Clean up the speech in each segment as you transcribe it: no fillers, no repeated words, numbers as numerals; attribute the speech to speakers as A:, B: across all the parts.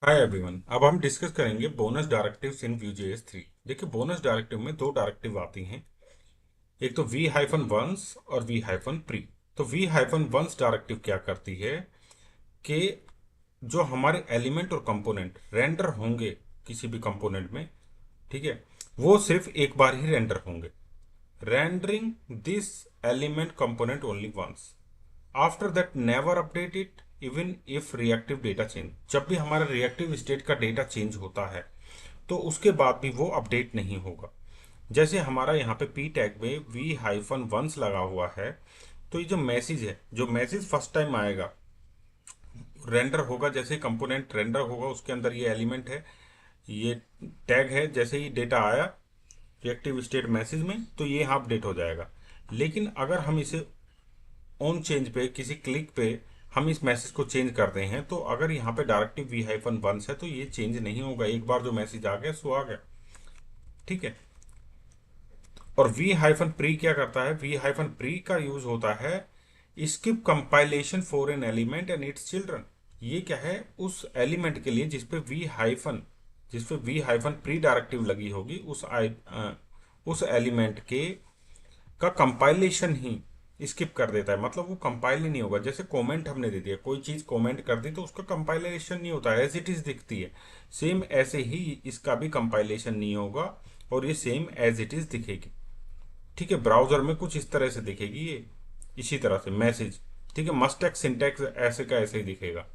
A: Hi everyone. अब हम discuss करेंगे बोनस डायरेक्टिव्स इन Vue.js 3। देखिए, बोनस डायरेक्टिव में दो डायरेक्टिव आती हैं। एक तो v-वंस और v-प्री। तो v-वंस डायरेक्टिव क्या करती है कि जो हमारे एलिमेंट और कंपोनेंट रेंडर होंगे किसी भी कंपोनेंट में, ठीक है, वो सिर्फ एक बार ही रेंडर होंगे। Rendering this element component only once, after that never update it even if reactive data change. जब भी हमारा रिएक्टिव स्टेट का डेटा चेंज होता है तो उसके बाद भी वो अपडेट नहीं होगा। जैसे हमारा यहाँ पे पी टैग में v-वंस लगा हुआ है, तो ये जो मैसेज है, जो मैसेज फर्स्ट टाइम आएगा, रेंडर होगा, जैसे कंपोनेंट रेंडर होगा उसके अंदर ये एलिमेंट है, ये टैग है, जैसे ही डेटा आया रिएक्टिव स्टेट मैसेज में तो ये यहाँ अपडेट हो जाएगा। लेकिन अगर हम इसे ऑन चेंज पे किसी क्लिक पे हम इस मैसेज को चेंज करते हैं, तो अगर यहाँ पे डायरेक्टिव v-वंस है तो ये चेंज नहीं होगा। एक बार जो मैसेज आ गया सो आ गया, ठीक है। और v-प्री क्या करता है? v-प्री का यूज होता है skip compilation for an element and it's children. ये क्या है? उस एलिमेंट के लिए जिसपे v-प्री डायरेक्टिव लगी होगी, उस एलिमेंट के का कंपाइलेशन ही स्किप कर देता है। मतलब वो कंपाइल ही नहीं होगा। जैसे कमेंट हमने दे दिया, कोई चीज कमेंट कर दी तो उसका कंपाइलेशन नहीं होता है, एज इट इज दिखती है। सेम ऐसे ही इसका भी कंपाइलेशन नहीं होगा और ये सेम एज इट इज दिखेगी, ठीक है। ब्राउजर में कुछ इस तरह से दिखेगी ये, इसी तरह से मैसेज, ठीक है। मस्टैक सिंटैक्स ऐसे का ऐसे ही दिखेगा,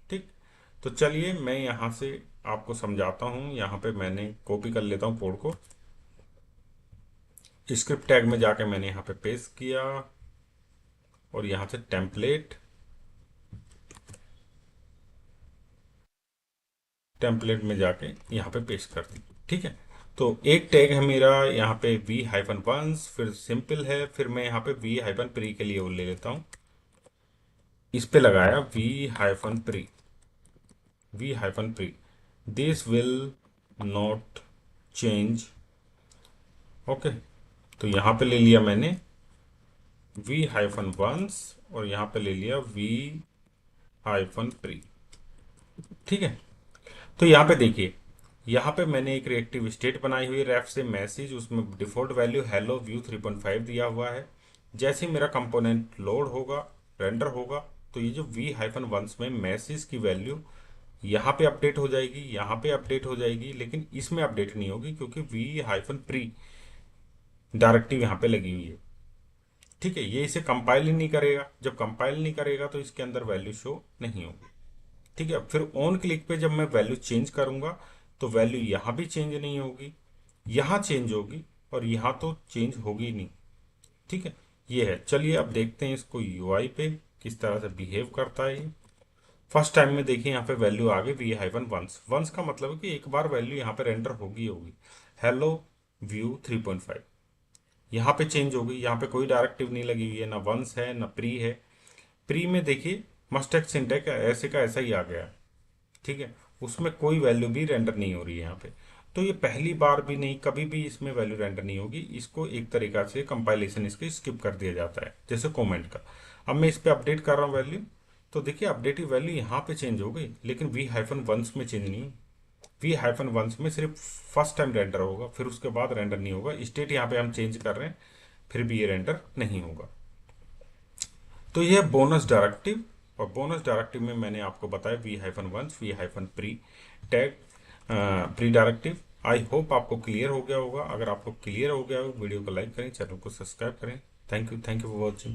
A: ठीक। तो चलिए मैं यहाँ से आपको समझाता हूँ। यहाँ पे मैंने कॉपी कर लेता हूँ कोड को, स्क्रिप्ट टैग में जाके मैंने यहाँ पे पेस्ट किया और यहाँ से टेम्पलेट में जाके यहाँ पे पेस्ट कर दी, ठीक है। तो एक टैग है मेरा यहाँ पे v-वंस, फिर सिंपल है, फिर मैं यहाँ पे v-प्री के लिए वो ले लेता हूँ, इस पे लगाया v-pre, this will not change. Okay, तो यहाँ पे ले लिया मैंने v-वंस और यहाँ पे ले लिया v-प्री, ठीक है। तो यहाँ पे देखिए, यहाँ पे मैंने एक रिएक्टिव स्टेट बनाई हुई रेफ से मैसेज, उसमें डिफॉल्ट वैल्यू हेलो व्यू 3.5 दिया हुआ है। जैसे ही मेरा कंपोनेंट लोड होगा, रेंडर होगा, तो ये जो v-वंस में मैसेज की वैल्यू यहाँ पे अपडेट हो जाएगी, यहाँ पे अपडेट हो जाएगी, लेकिन इसमें अपडेट नहीं होगी क्योंकि v-प्री डायरेक्टिव यहाँ पे लगी हुई है, ठीक है। ये इसे कंपाइल ही नहीं करेगा। जब कंपाइल नहीं करेगा तो इसके अंदर वैल्यू शो नहीं होगी, ठीक है। फिर ऑन क्लिक पे जब मैं वैल्यू चेंज करूंगा तो वैल्यू यहां भी चेंज नहीं होगी, यहां चेंज होगी और यहां तो चेंज होगी नहीं, ठीक है। ये है। चलिए अब देखते हैं इसको यूआई पे किस तरह से बिहेव करता है ये। फर्स्ट टाइम में देखिए यहाँ पे वैल्यू आ गई v-वंस। वंस का मतलब है कि एक बार वैल्यू यहाँ पे रेंडर होगी होगी। हेलो व्यू 3.5 यहाँ पे चेंज हो गई। यहाँ पे कोई डायरेक्टिव नहीं लगी हुई है, ना वंस है ना प्री है। प्री में देखिए मस्टैक सिंटैक ऐसे का ऐसा ही आ गया, ठीक है। उसमें कोई वैल्यू भी रेंडर नहीं हो रही है यहाँ पे। तो ये पहली बार भी नहीं, कभी भी इसमें वैल्यू रेंडर नहीं होगी। इसको एक तरीका से कंपाइलेशन इसके स्किप कर दिया जाता है, जैसे कमेंट का। अब मैं इस पे अपडेट कर रहा हूँ वैल्यू, तो देखिए अपडेट की वैल्यू यहाँ पे चेंज हो गई, लेकिन v-वंस में चेंज नहीं। v-वंस में सिर्फ फर्स्ट टाइम रेंडर होगा, फिर उसके बाद रेंडर नहीं होगा। स्टेट यहाँ पे हम चेंज कर रहे हैं, फिर भी ये रेंडर नहीं होगा। तो यह बोनस डायरेक्टिव, और बोनस डायरेक्टिव में मैंने आपको बताया v-once, v-pre tag, pre directive. I hope आपको क्लियर हो गया होगा। अगर आपको क्लियर हो गया हो, वीडियो को लाइक करें, चैनल को सब्सक्राइब करें। Thank you for watching.